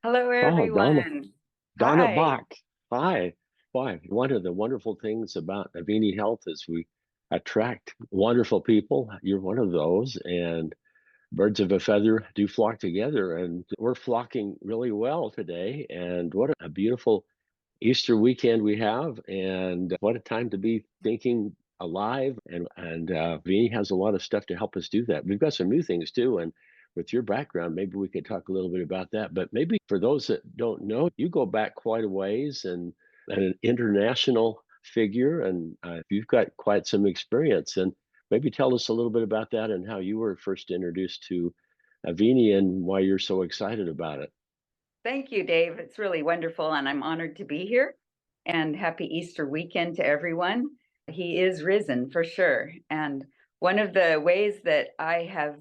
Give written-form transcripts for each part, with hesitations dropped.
Hello, Oh, everyone. Donna Hi. Bach. Hi. Why? One of the wonderful things about Avini Health is we attract wonderful people. You're one of those, and birds of a feather do flock together, and we're flocking really well today. And what a beautiful Easter weekend we have, and what a time to be thinking alive. And Vinny has a lot of stuff to help us do that. We've got some new things too, and with your background, maybe we could talk a little bit about that. But maybe for those that don't know, you go back quite a ways and an international figure, and you've got quite some experience. And maybe tell us a little bit about that and how you were first introduced to Avini and why you're so excited about it. Thank you, Dave. It's really wonderful, and I'm honored to be here. And happy Easter weekend to everyone. He is risen for sure. And one of the ways that I have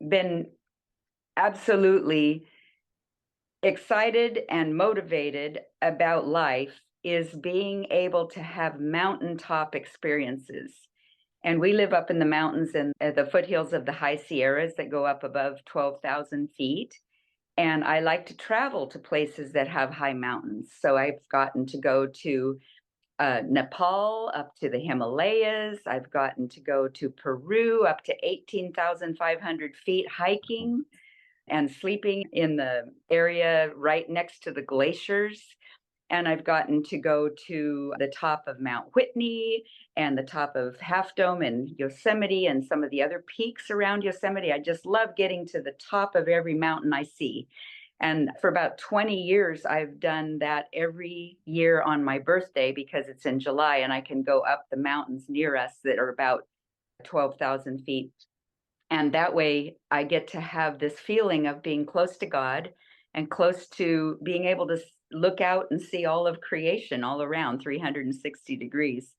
been absolutely excited and motivated about life is being able to have mountaintop experiences. And we live up in the mountains and the foothills of the high Sierras that go up above 12,000 feet. And I like to travel to places that have high mountains. So I've gotten to go to Nepal, up to the Himalayas. I've gotten to go to Peru, up to 18,500 feet hiking and sleeping in the area right next to the glaciers. And I've gotten to go to the top of Mount Whitney and the top of Half Dome in Yosemite and some of the other peaks around Yosemite. I just love getting to the top of every mountain I see. And for about 20 years, I've done that every year on my birthday because it's in July and I can go up the mountains near us that are about 12,000 feet. And that way I get to have this feeling of being close to God and close to being able to look out and see all of creation all around 360 degrees.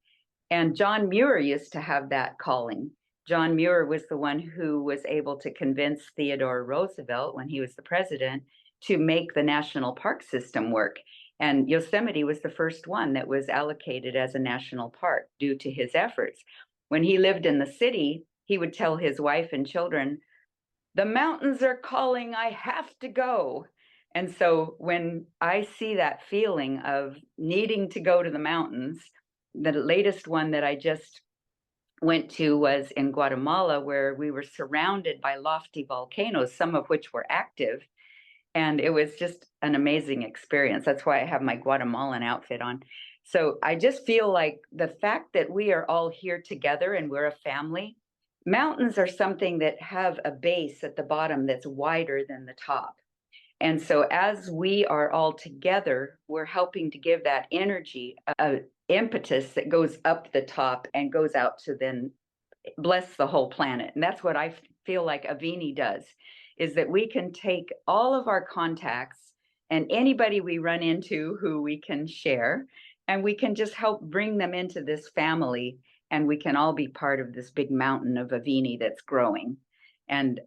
And John Muir used to have that calling. John Muir was the one who was able to convince Theodore Roosevelt when he was the president to make the national park system work. And Yosemite was the first one that was allocated as a national park due to his efforts. When he lived in the city, he would tell his wife and children, "The mountains are calling, I have to go." And so when I see that feeling of needing to go to the mountains, the latest one that I just went to was in Guatemala, where we were surrounded by lofty volcanoes, some of which were active. And it was just an amazing experience. That's why I have my Guatemalan outfit on. So I just feel like the fact that we are all here together and we're a family. Mountains are something that have a base at the bottom that's wider than the top. And so as we are all together, we're helping to give that energy a impetus that goes up the top and goes out to then bless the whole planet. And that's what I feel like Avini does, is that we can take all of our contacts and anybody we run into who we can share, and we can just help bring them into this family, and we can all be part of this big mountain of Avini that's growing. And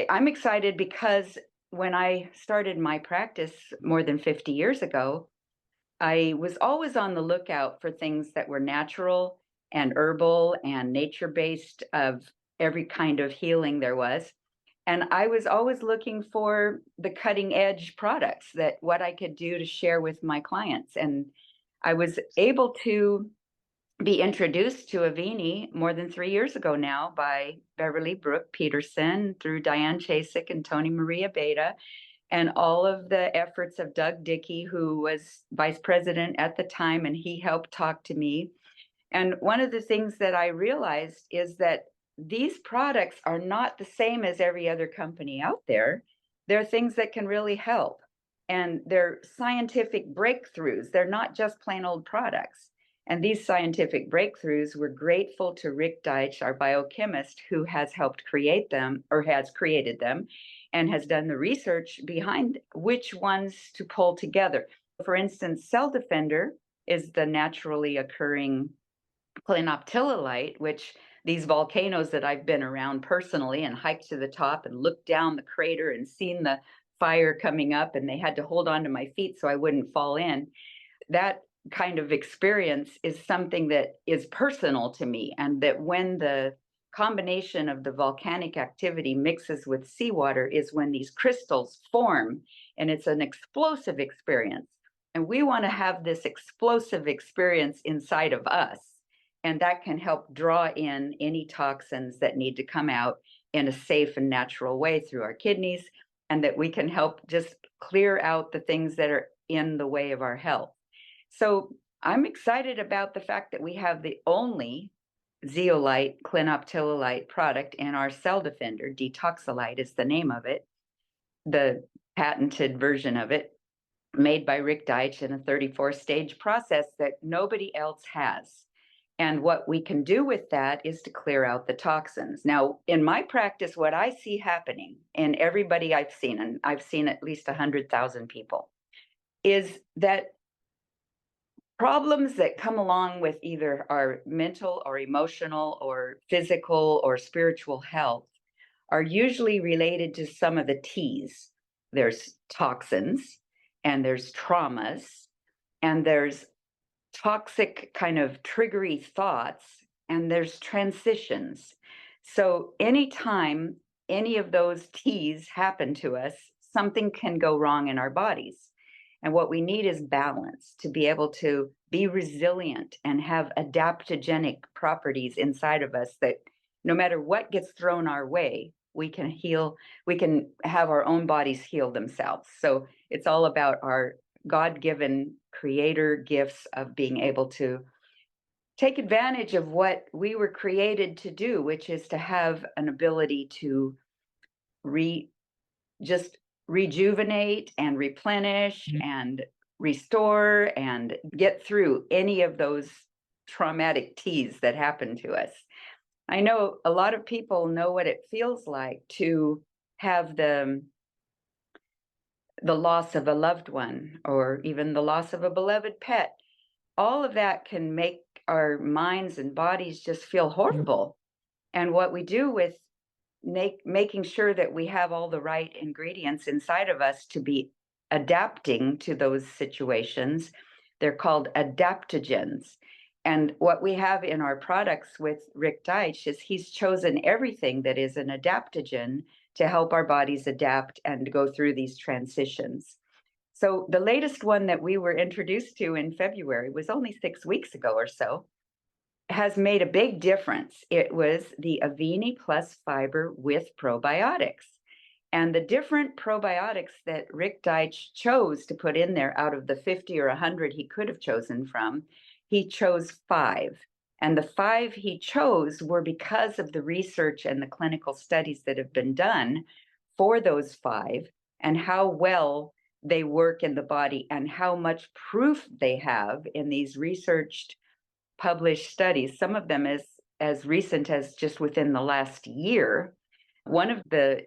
I'm excited because when I started my practice more than 50 years ago, I was always on the lookout for things that were natural and herbal and nature based of every kind of healing there was. And I was always looking for the cutting edge products that what I could do to share with my clients. And I was able to be introduced to Avini more than 3 years ago now by Beverly Brooke Peterson through Diane Chasik and Tony Maria Beta and all of the efforts of Doug Dickey, who was vice president at the time, and he helped talk to me. And one of the things that I realized is that these products are not the same as every other company out there. They're things that can really help. And they're scientific breakthroughs. They're not just plain old products. And these scientific breakthroughs, we're grateful to Rick Deitch, our biochemist, who has helped create them or has created them and has done the research behind which ones to pull together. For instance, Cell Defender is the naturally occurring clinoptilolite, which these volcanoes that I've been around personally and hiked to the top and looked down the crater and seen the fire coming up, and they had to hold on to my feet so I wouldn't fall in. That kind of experience is something that is personal to me, and that when the combination of the volcanic activity mixes with seawater is when these crystals form, and it's an explosive experience. And we want to have this explosive experience inside of us. And that can help draw in any toxins that need to come out in a safe and natural way through our kidneys, and that we can help just clear out the things that are in the way of our health. So I'm excited about the fact that we have the only Zeolite clinoptilolite product in our cell defender. Detoxolite is the name of it, the patented version of it, made by Rick Deitch in a 34-stage process that nobody else has. And what we can do with that is to clear out the toxins. Now, in my practice, what I see happening in everybody I've seen, and I've seen at least 100,000 people, is that problems that come along with either our mental or emotional or physical or spiritual health are usually related to some of the T's. There's toxins, and there's traumas, and there's toxic kind of triggery thoughts, and there's transitions. So anytime any of those T's happen to us, something can go wrong in our bodies. And what we need is balance to be able to be resilient and have adaptogenic properties inside of us that no matter what gets thrown our way, we can heal, we can have our own bodies heal themselves. So it's all about our God-given creator gifts of being able to take advantage of what we were created to do, which is to have an ability to just rejuvenate and replenish and restore and get through any of those traumatic T's that happen to us. I know a lot of people know what it feels like to have the loss of a loved one, or even the loss of a beloved pet. All of that can make our minds and bodies just feel horrible. And what we do with making sure that we have all the right ingredients inside of us to be adapting to those situations, they're called adaptogens. And what we have in our products with Rick Deitch is he's chosen everything that is an adaptogen to help our bodies adapt and go through these transitions. So the latest one that we were introduced to in February was only 6 weeks ago or so, has made a big difference. It was the Avini Plus Fiber with probiotics. And the different probiotics that Rick Deitch chose to put in there out of the 50 or 100 he could have chosen from, he chose 5. And the 5 he chose were because of the research and the clinical studies that have been done for those 5 and how well they work in the body and how much proof they have in these researched published studies, some of them as recent as just within the last year. One of the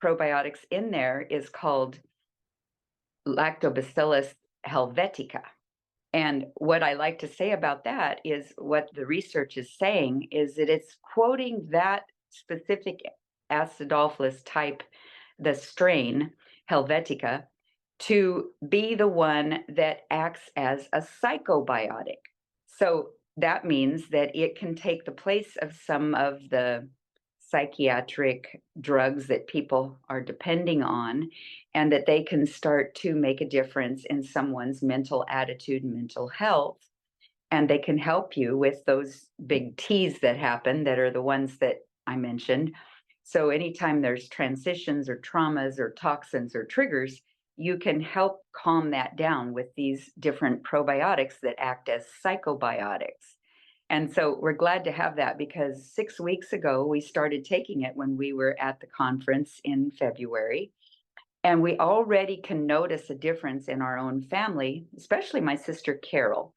probiotics in there is called Lactobacillus helvetica. And what I like to say about that is what the research is saying is that it's quoting that specific acidophilus type, the strain Helvetica, to be the one that acts as a psychobiotic. So that means that it can take the place of some of the psychiatric drugs that people are depending on, and that they can start to make a difference in someone's mental attitude and mental health. And they can help you with those big T's that happen, that are the ones that I mentioned. So anytime there's transitions or traumas or toxins or triggers, you can help calm that down with these different probiotics that act as psychobiotics. And so we're glad to have that, because 6 weeks ago, we started taking it when we were at the conference in February. And we already can notice a difference in our own family, especially my sister Carol.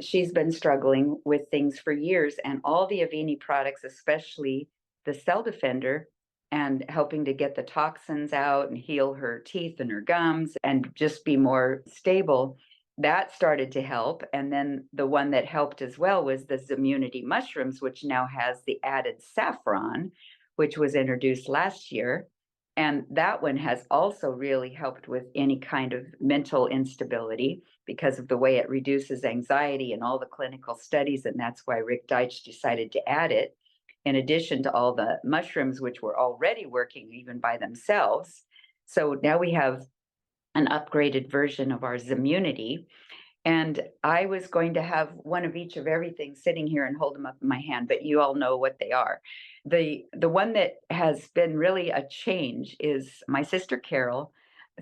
She's been struggling with things for years, and all the Avini products, especially the Cell Defender, and helping to get the toxins out and heal her teeth and her gums and just be more stable, that started to help. And then the one that helped as well was the Zmunity Mushrooms, which now has the added saffron, which was introduced last year. And that one has also really helped with any kind of mental instability because of the way it reduces anxiety and all the clinical studies. And that's why Rick Deitch decided to add it. in addition to all the mushrooms, which were already working even by themselves. So now we have an upgraded version of our Zmunity. And I was going to have one of each of everything sitting here and hold them up in my hand, but you all know what they are. The one that has been really a change is my sister Carol.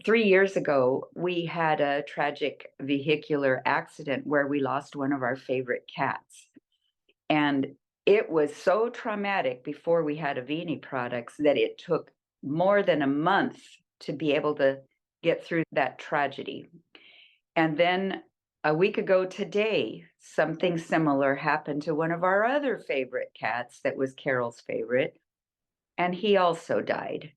3 years ago, we had a tragic vehicular accident where we lost one of our favorite cats. And it was so traumatic before we had Avini products that it took more than a month to be able to get through that tragedy. And then a week ago today, something similar happened to one of our other favorite cats that was Carol's favorite, and he also died.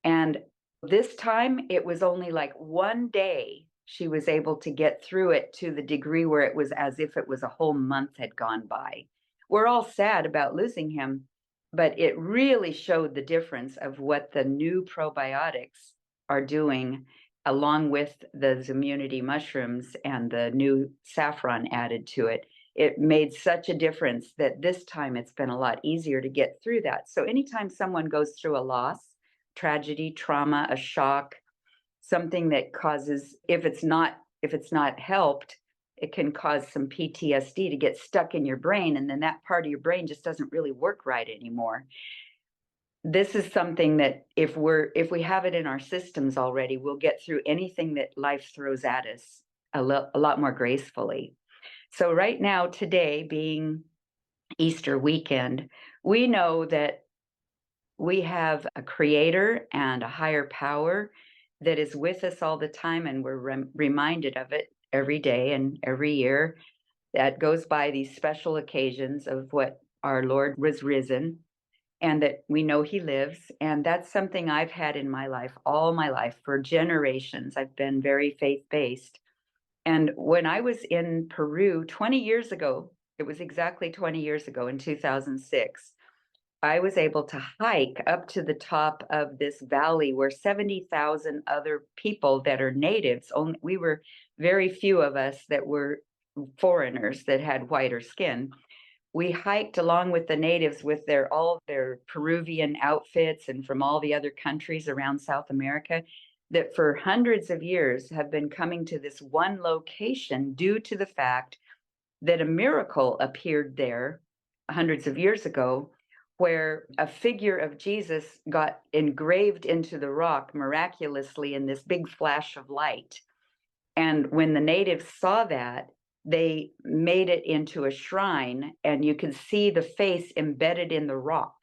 And this time it was only like one day she was able to get through it to the degree where it was as if it was a whole month had gone by. We're all sad about losing him, but it really showed the difference of what the new probiotics are doing along with the Zmunity mushrooms and the new saffron added to it. It made such a difference that this time it's been a lot easier to get through that. So anytime someone goes through a loss, tragedy, trauma, a shock, something that causes, if it's not helped, it can cause some PTSD to get stuck in your brain, and then that part of your brain just doesn't really work right anymore. This is something that if we have it in our systems already, we'll get through anything that life throws at us a lot more gracefully. So right now, today being Easter weekend, we know that we have a creator and a higher power that is with us all the time, and we're reminded of it every day and every year. That goes by these special occasions of what our Lord was risen, and that we know he lives. And that's something I've had in my life, all my life, for generations. I've been very faith-based. And when I was in Peru 20 years ago, it was exactly 20 years ago in 2006, I was able to hike up to the top of this valley where 70,000 other people that are natives, we were very few of us that were foreigners that had whiter skin. We hiked along with the natives with all their Peruvian outfits and from all the other countries around South America that for hundreds of years have been coming to this one location due to the fact that a miracle appeared there hundreds of years ago, where a figure of Jesus got engraved into the rock miraculously in this big flash of light. And when the natives saw that, they made it into a shrine, and you could see the face embedded in the rock.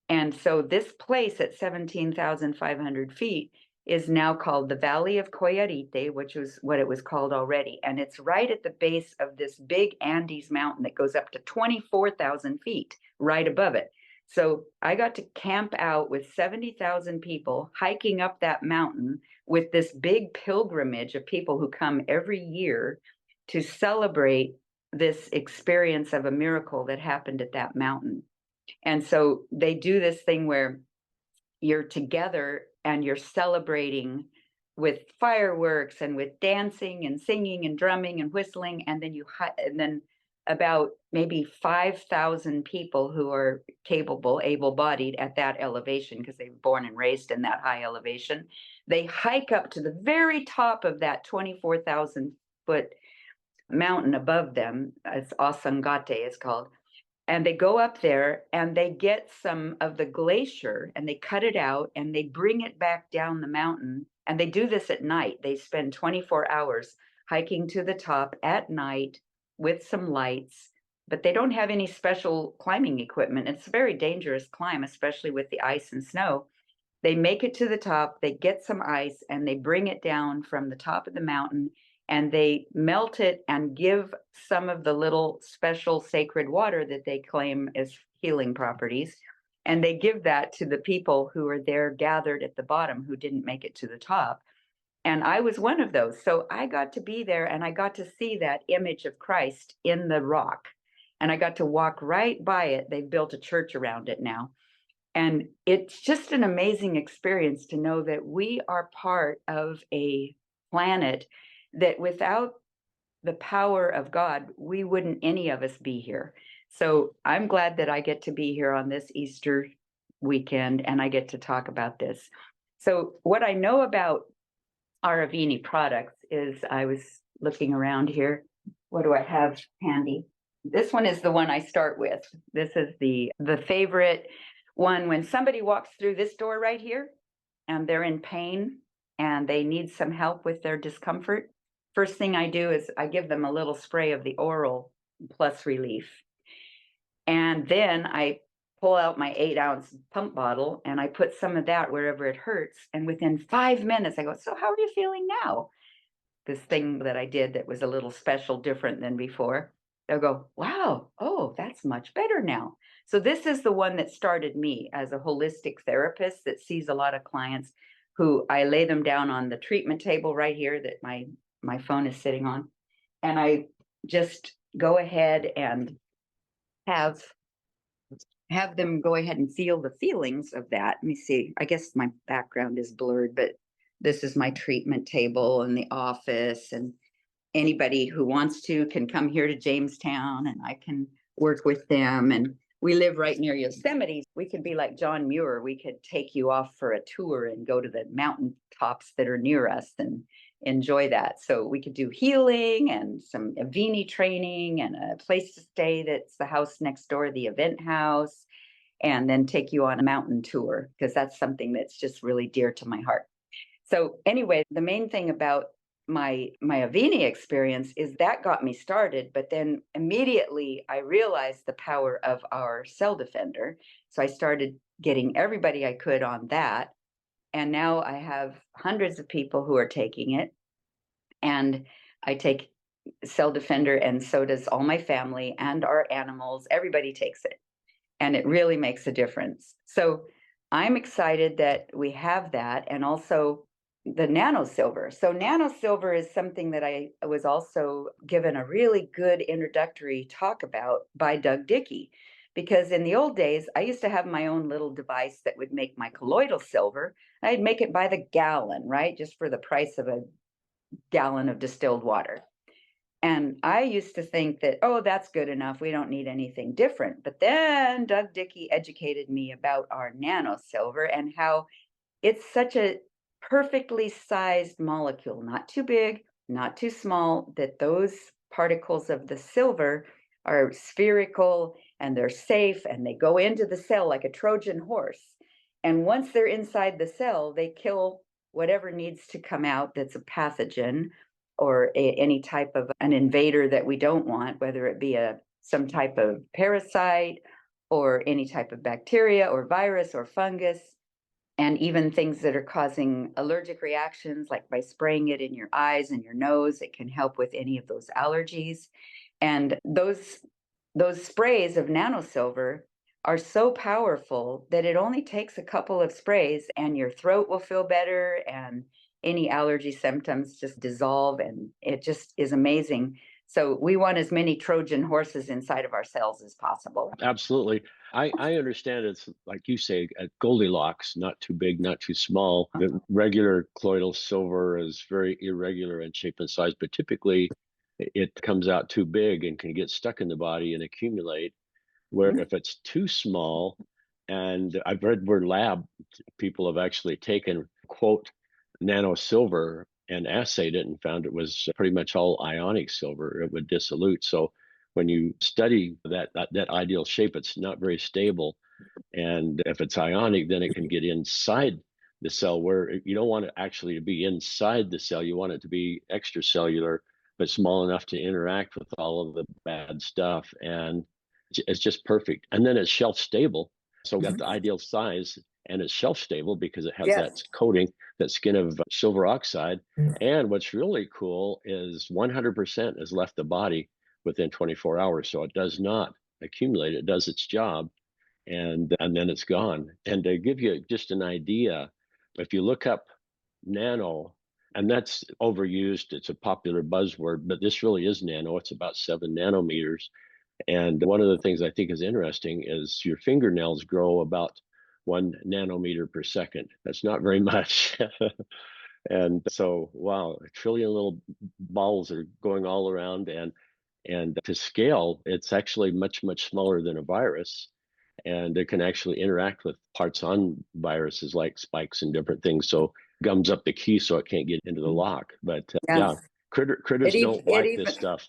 And so this place at 17,500 feet is now called the Valley of Coyarite, which was what it was called already. And it's right at the base of this big Andes mountain that goes up to 24,000 feet right above it. So I got to camp out with 70,000 people hiking up that mountain with this big pilgrimage of people who come every year to celebrate this experience of a miracle that happened at that mountain. And so they do this thing where you're together and you're celebrating with fireworks and with dancing and singing and drumming and whistling. And then about maybe 5,000 people who are capable, able-bodied at that elevation, because they were born and raised in that high elevation, they hike up to the very top of that 24,000 foot mountain above them. It's Asangate, it's called. And they go up there and they get some of the glacier and they cut it out and they bring it back down the mountain. And they do this at night. They spend 24 hours hiking to the top at night with some lights, but they don't have any special climbing equipment. It's a very dangerous climb, especially with the ice and snow. They make it to the top, they get some ice, and they bring it down from the top of the mountain, and they melt it and give some of the little special sacred water that they claim as healing properties. And they give that to the people who are there gathered at the bottom who didn't make it to the top. And I was one of those. So I got to be there and I got to see that image of Christ in the rock. And I got to walk right by it. They've built a church around it now. And it's just an amazing experience to know that we are part of a planet that without the power of God, we wouldn't any of us be here. So I'm glad that I get to be here on this Easter weekend and I get to talk about this. So, what I know about our Avini products is I was looking around here. What do I have handy? This one is the one I start with. This is the favorite one when somebody walks through this door right here and they're in pain and they need some help with their discomfort. First thing I do is I give them a little spray of the oral plus relief. And then I pull out my 8-ounce pump bottle and I put some of that wherever it hurts. And within 5 minutes, I go, "So, how are you feeling now?" This thing that I did that was a little special, different than before. They'll go, "Wow, oh, that's much better now." So, this is the one that started me as a holistic therapist that sees a lot of clients who I lay them down on the treatment table right here that my phone is sitting on. And I just go ahead and have have them go ahead and feel the feelings of that. Let me see. I guess my background is blurred, but this is my treatment table in the office. And anybody who wants to can come here to Jamestown and I can work with them. And we live right near Yosemite. We could be like John Muir. We could take you off for a tour and go to the mountain tops that are near us and enjoy that. So we could do healing and some Avini training and a place to stay that's the house next door, the event house, and then take you on a mountain tour because that's something that's just really dear to my heart. So anyway, the main thing about my Avini experience is that got me started, but then immediately I realized the power of our cell defender. So I started getting everybody I could on that. And now I have hundreds of people who are taking it. And I take cell defender, and so does all my family and our animals. Everybody takes it. And it really makes a difference. So I'm excited that we have that, and also the Nano Silver. So Nano Silver is something that I was also given a really good introductory talk about by Doug Dickey. Because in the old days, I used to have my own little device that would make my colloidal silver. I'd make it by the gallon, right? Just for the price of a gallon of distilled water. And I used to think that, oh, that's good enough. We don't need anything different. But then Doug Dickey educated me about our nano silver and how it's such a perfectly sized molecule, not too big, not too small, that those particles of the silver are spherical and they're safe and they go into the cell like a Trojan horse. And once they're inside the cell, they kill whatever needs to come out that's a pathogen or any type of an invader that we don't want, whether it be some type of parasite or any type of bacteria or virus or fungus, and even things that are causing allergic reactions, like by spraying it in your eyes and your nose, it can help with any of those allergies. And those sprays of nanosilver are so powerful that it only takes a couple of sprays and your throat will feel better and any allergy symptoms just dissolve, and it just is amazing. So we want as many Trojan horses inside of our cells as possible. Absolutely. I understand it's like you say, at Goldilocks, not too big, not too small. The regular colloidal silver is very irregular in shape and size, but typically it comes out too big and can get stuck in the body and accumulate. Where if it's too small, and I've read where lab people have actually taken, quote, nano silver and assayed it and found it was pretty much all ionic silver. It would dissolute. So when you study that ideal shape, it's not very stable. And if it's ionic, then it can get inside the cell where you don't want it actually to be inside the cell. You want it to be extracellular, but small enough to interact with all of the bad stuff. And it's just perfect. And then it's shelf stable. So we got the ideal size and it's shelf stable because it has that Yes. coating, that skin of silver oxide. And what's really cool is 100% has left the body within 24 hours. So it does not accumulate, it does its job, and then it's gone. And to give you just an idea, if you look up nano, and that's overused, it's a popular buzzword, but this really is nano. It's about 7 nanometers. And one of the things I think is interesting is your fingernails grow about 1 nanometer per second. That's not very much. And so, wow, a trillion little balls are going all around. And And to scale, it's actually much, much smaller than a virus. And it can actually interact with parts on viruses like spikes and different things. So gums up the key so it can't get into the lock. But yeah, Yes. critters don't It like this even, stuff.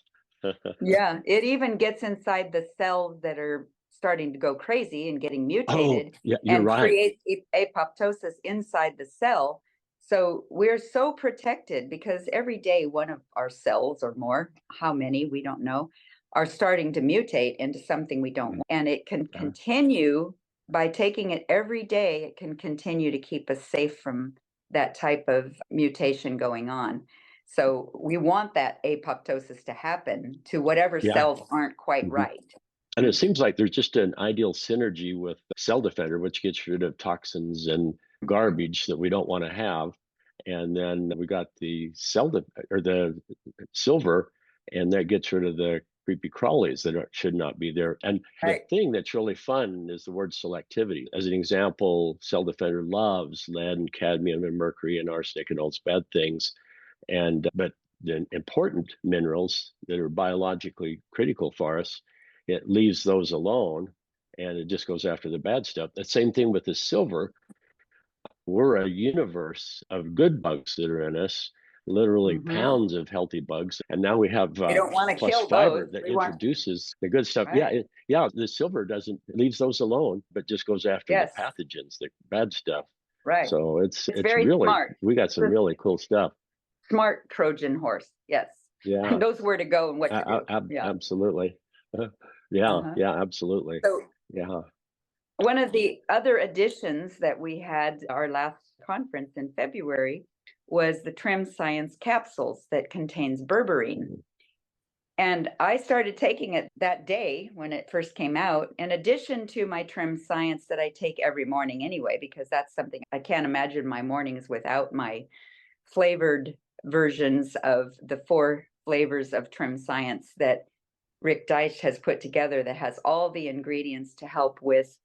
yeah, it even gets inside the cells that are starting to go crazy and getting Oh, mutated yeah, you're and right. create apoptosis inside the cell. So we're so protected because every day one of our cells or more, how many, we don't know, are starting to mutate into something we don't want. And it can Yeah. continue by taking it every day, it can continue to keep us safe from that type of mutation going on. So we want that apoptosis to happen to whatever Yeah. cells aren't quite Mhm. right. And it seems like there's just an ideal synergy with Cell Defender, which gets rid of toxins and garbage that we don't want to have. And then we got the or the silver, and that gets rid of the creepy crawlies that should not be there. And the Right. thing that's really fun is the word selectivity. As an example, Cell Defender loves lead and cadmium and mercury and arsenic and all those bad things. And but the important minerals that are biologically critical for us, it leaves those alone and it just goes after the bad stuff. The same thing with the silver. We're a universe of good bugs that are in us, literally Mm-hmm. pounds of healthy bugs. And now we have We don't want to plus kill those. fiber that We want, introduces the good stuff. Yeah, right. yeah, the silver doesn't leaves those alone, but just goes after the Yes, pathogens, the bad stuff. right. So It's it's very really smart. we got some It's a really cool stuff. smart Trojan horse. Yes. And Yeah. knows where to go and what to do. Yeah. Absolutely. Yeah, Uh-huh. yeah, absolutely. So Yeah. one of the other additions that we had our last conference in February was the TrimScience capsules that contains berberine. Mhm. And I started taking it that day when it first came out, in addition to my TrimScience that I take every morning anyway, because that's something I can't imagine my mornings without my flavored versions of the 4 flavors of TrimScience that Rick Deitch has put together that has all the ingredients to help with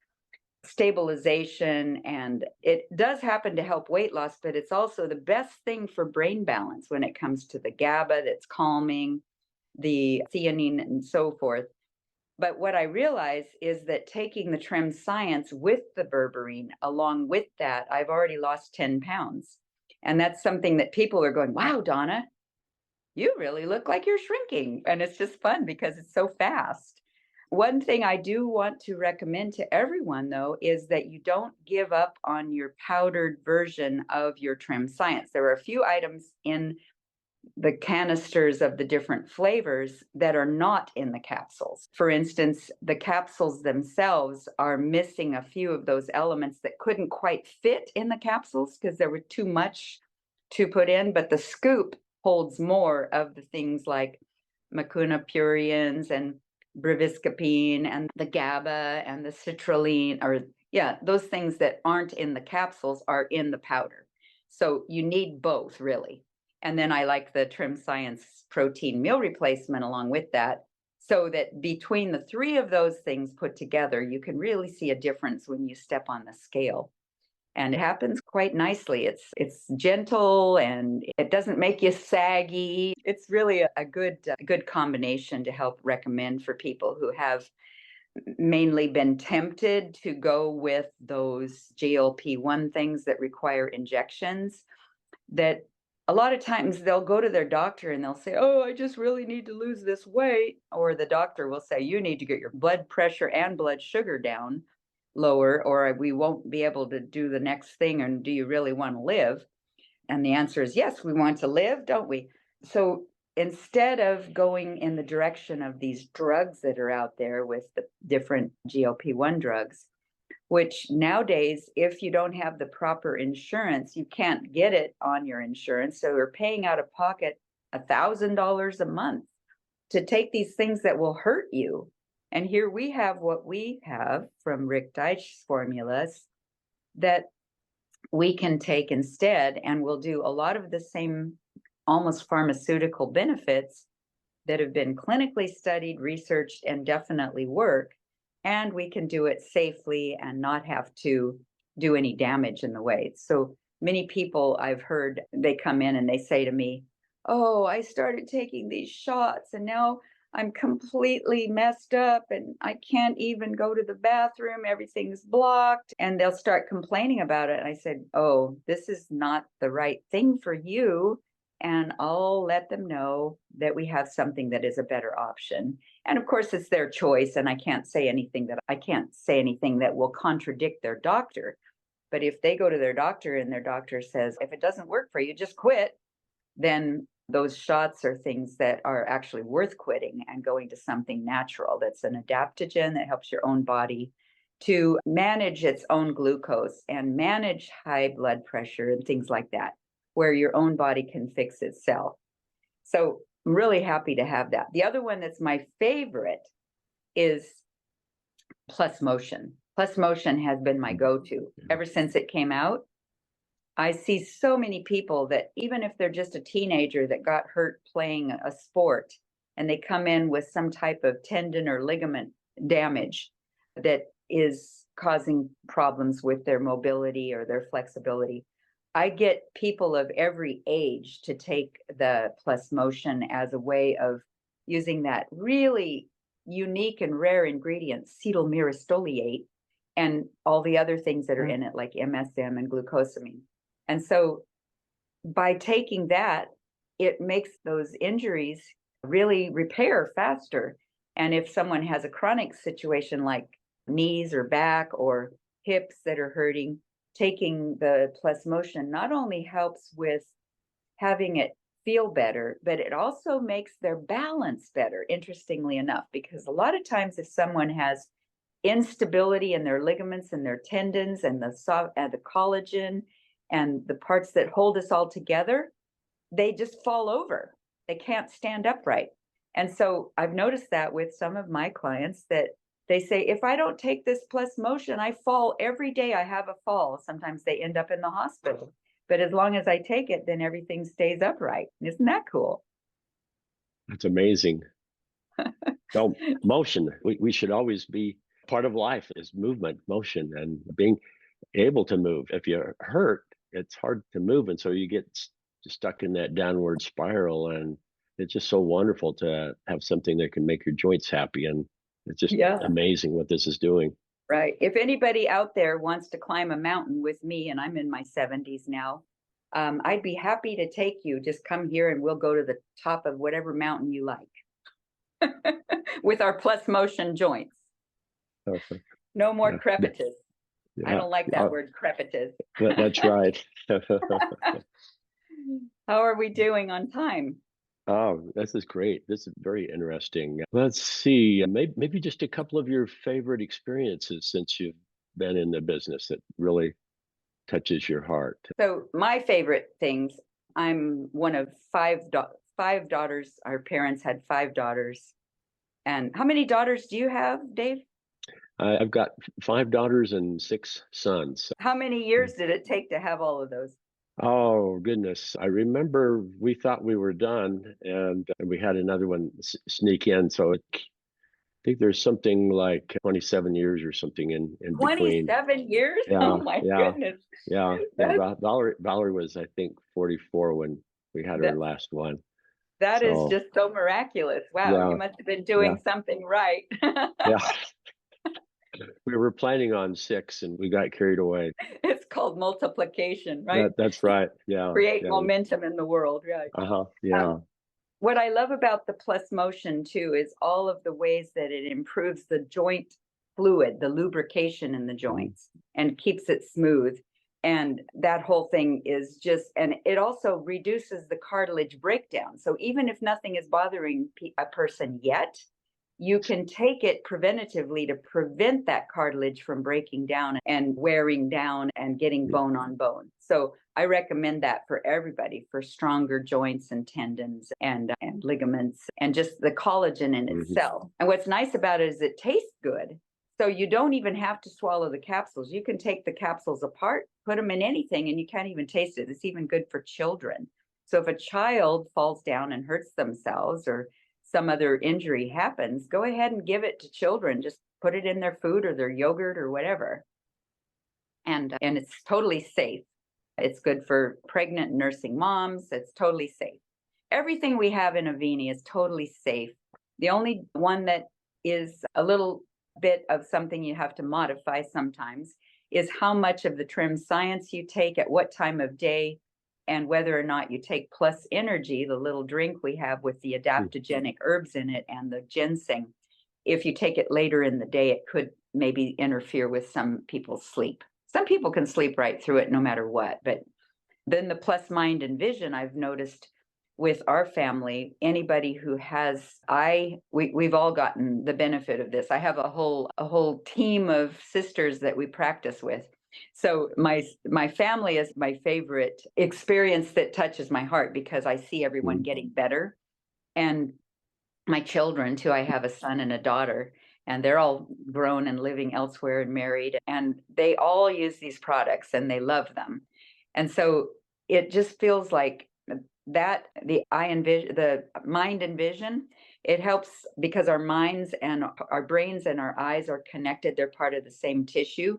stabilization. And it does happen to help weight loss, but it's also the best thing for brain balance when it comes to the GABA that's calming, the theanine, and so forth. But what I realize is that taking the TrimScience with the berberine, along with that, I've already lost 10 pounds. And that's something that people are going, wow, Donna, you really look like you're shrinking. And it's just fun because it's so fast. One thing I do want to recommend to everyone, though, is that you don't give up on your powdered version of your TrimScience. There are a few items in the canisters of the different flavors that are not in the capsules. For instance, the capsules themselves are missing a few of those elements that couldn't quite fit in the capsules because there were too much to put in, but the scoop holds more of the things like macunapurines and brivascapine and the GABA and the citrulline, or yeah, those things that aren't in the capsules are in the powder. So you need both, really. And then I like the TrimScience protein meal replacement along with that, so that between the 3 of those things put together, you can really see a difference when you step on the scale. And it happens quite nicely. It's gentle and it doesn't make you saggy. It's really a good combination to help recommend for people who have mainly been tempted to go with those GLP-1 things that require injections, that a lot of times they'll go to their doctor and they'll say, oh, I just really need to lose this weight. Or the doctor will say, you need to get your blood pressure and blood sugar down lower, or we won't be able to do the next thing. And do you really want to live? And the answer is yes, we want to live, don't we? So instead of going in the direction of these drugs that are out there with the different GLP-1 drugs, which nowadays, if you don't have the proper insurance, you can't get it on your insurance. So you're paying out of pocket $1,000 a month to take these things that will hurt you. And here we have what we have from Rick Deitch's formulas that we can take instead, and we'll do a lot of the same almost pharmaceutical benefits that have been clinically studied, researched, and definitely work. And we can do it safely and not have to do any damage in the way. So many people I've heard, they come in and they say to me, oh, I started taking these shots and now I'm completely messed up and I can't even go to the bathroom. Everything's blocked. And they'll start complaining about it. I said, oh, this is not the right thing for you. And I'll let them know that we have something that is a better option. And of course, it's their choice. And I can't say anything that will contradict their doctor. But if they go to their doctor and their doctor says, if it doesn't work for you, just quit, then those shots are things that are actually worth quitting and going to something natural that's an adaptogen that helps your own body to manage its own glucose and manage high blood pressure and things like that, where your own body can fix itself. So I'm really happy to have that. The other one that's my favorite is Plus Motion. Plus Motion has been my go-to ever since it came out. I see so many people that even if they're just a teenager that got hurt playing a sport and they come in with some type of tendon or ligament damage that is causing problems with their mobility or their flexibility, I get people of every age to take the Plus Motion as a way of using that really unique and rare ingredient, cetyl myristoyate, and all the other things that are in it, like MSM and glucosamine. And so by taking that, it makes those injuries really repair faster. And if someone has a chronic situation like knees or back or hips that are hurting, taking the Plus Motion not only helps with having it feel better, but it also makes their balance better, interestingly enough, because a lot of times if someone has instability in their ligaments and their tendons and the collagen and the parts that hold us all together, they just fall over. They can't stand upright. And so I've noticed that with some of my clients that they say, if I don't take this Plus Motion, I fall every day. I have a fall. Sometimes they end up in the hospital. But as long as I take it, then everything stays upright. Isn't that cool? That's amazing. So motion, we should always be part of life is movement, motion, and being able to move. If you're hurt, it's hard to move. And so you get stuck in that downward spiral. And it's just so wonderful to have something that can make your joints happy. And it's just amazing what this is doing. Right. If anybody out there wants to climb a mountain with me, and I'm in my 70s now, I'd be happy to take you. Just come here and we'll go to the top of whatever mountain you like with our Plus Motion joints. Perfect. No more crepitus. I don't like that word, crepitus. That's right. How are we doing on time? Oh, this is great. This is very interesting. Let's see, maybe just a couple of your favorite experiences since you've been in the business that really touches your heart. So my favorite things, I'm one of five daughters. Our parents had 5 daughters. And how many daughters do you have, Dave? I've got 5 daughters and 6 sons. How many years did it take to have all of those? Oh, goodness. I remember we thought we were done and we had another one sneak in. So I think there's something like 27 years or something in between. 27 years? Yeah, Oh, my goodness. Yeah. Valerie was, I think, 44 when we had her last one. That is just so miraculous. Wow, you must have been doing something right. Yeah. We were planning on 6 and we got carried away. It's called multiplication, right? That's right. Yeah. Create momentum in the world, right? Yeah. What I love about the Plus Motion too is all of the ways that it improves the joint fluid, the lubrication in the joints, and keeps it smooth. And that whole thing is and it also reduces the cartilage breakdown. So even if nothing is bothering a person yet, you can take it preventatively to prevent that cartilage from breaking down and wearing down and getting bone on bone. So I recommend that for everybody, for stronger joints and tendons and ligaments and just the collagen in itself. And what's nice about it is it tastes good. So you don't even have to swallow the capsules. You can take the capsules apart, put them in anything, and you can't even taste it. It's even good for children. So if a child falls down and hurts themselves or some other injury happens, go ahead and give it to children. Just put it in their food or their yogurt or whatever. And it's totally safe. It's good for pregnant and nursing moms. It's totally safe. Everything we have in Avini is totally safe. The only one that is a little bit of something you have to modify sometimes is how much of the TrimScience you take at what time of day, and whether or not you take Plus Energy, the little drink we have with the adaptogenic herbs in it and the ginseng. If you take it later in the day, it could maybe interfere with some people's sleep. Some people can sleep right through it no matter what. But then the Plus Mind and Vision, I've noticed with our family, anybody who has we've all gotten the benefit of this. I have a whole team of sisters that we practice with. So my family is my favorite experience that touches my heart because I see everyone getting better. And my children too, I have a son and a daughter, and they're all grown and living elsewhere and married, and they all use these products and they love them. And so it just feels like that the mind and vision, it helps because our minds and our brains and our eyes are connected. They're part of the same tissue.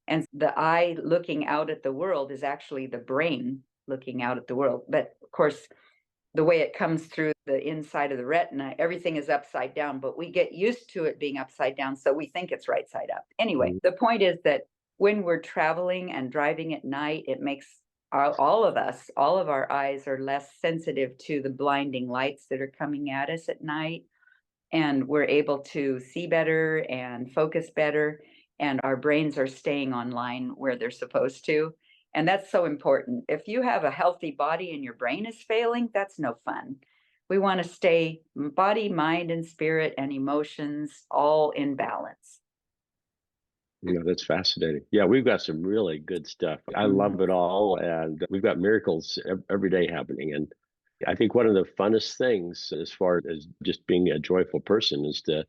And the eye looking out at the world is actually the brain looking out at the world. But of course, the way it comes through the inside of the retina, everything is upside down, but we get used to it being upside down, so we think it's right side up. Anyway, the point is that when we're traveling and driving at night, it makes all of our eyes are less sensitive to the blinding lights that are coming at us at night. And we're able to see better and focus better. And our brains are staying online where they're supposed to. And that's so important. If you have a healthy body and your brain is failing, that's no fun. We want to stay body, mind, and spirit and emotions all in balance. That's fascinating. Yeah, we've got some really good stuff. I love it all. And we've got miracles every day happening. And I think one of the funnest things, as far as just being a joyful person, is to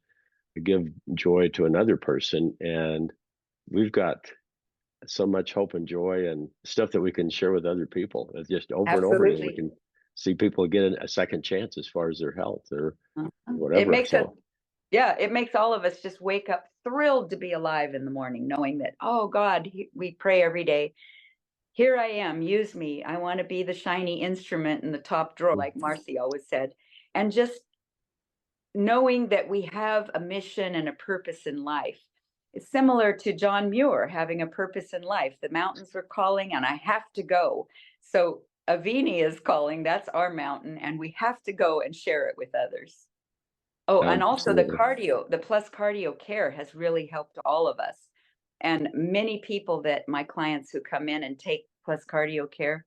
give joy to another person. And we've got so much hope and joy and stuff that we can share with other people. It's just over and over again, we can see people get a second chance as far as their health or whatever. It makes it makes all of us just wake up thrilled to be alive in the morning, knowing that, oh God, we pray every day. Here I am, use me. I want to be the shiny instrument in the top drawer, like Marcy always said. And just knowing that we have a mission and a purpose in life. It's similar to John Muir having a purpose in life. The mountains were calling and I have to go. So Avini is calling, that's our mountain, and we have to go and share it with others. Oh, and also the Plus Cardio Care has really helped all of us. And many people that my clients who come in and take Plus Cardio Care,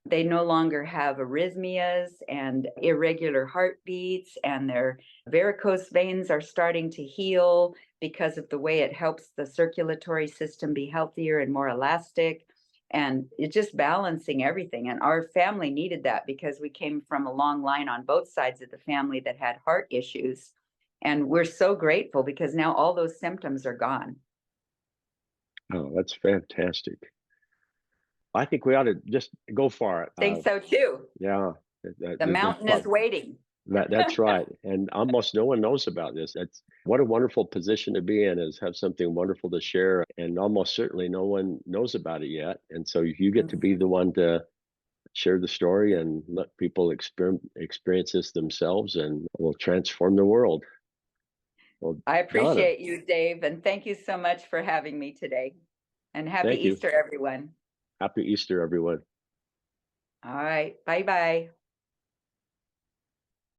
they no longer have arrhythmias and irregular heartbeats, and their varicose veins are starting to heal because of the way it helps the circulatory system be healthier and more elastic. And it's just balancing everything. And our family needed that because we came from a long line on both sides of the family that had heart issues. And we're so grateful because now all those symptoms are gone. Oh, that's fantastic. I think we ought to just go for it. I think so too. Yeah. The mountain is waiting. That's right. And almost no one knows about this. That's what a wonderful position to be in, is have something wonderful to share. And almost certainly no one knows about it yet. And so you get to be the one to share the story and let people experience this themselves, and will transform the world. Well, I appreciate you, Dave. And thank you so much for having me today. And happy Easter, everyone. Happy Easter, everyone. All right. Bye-bye.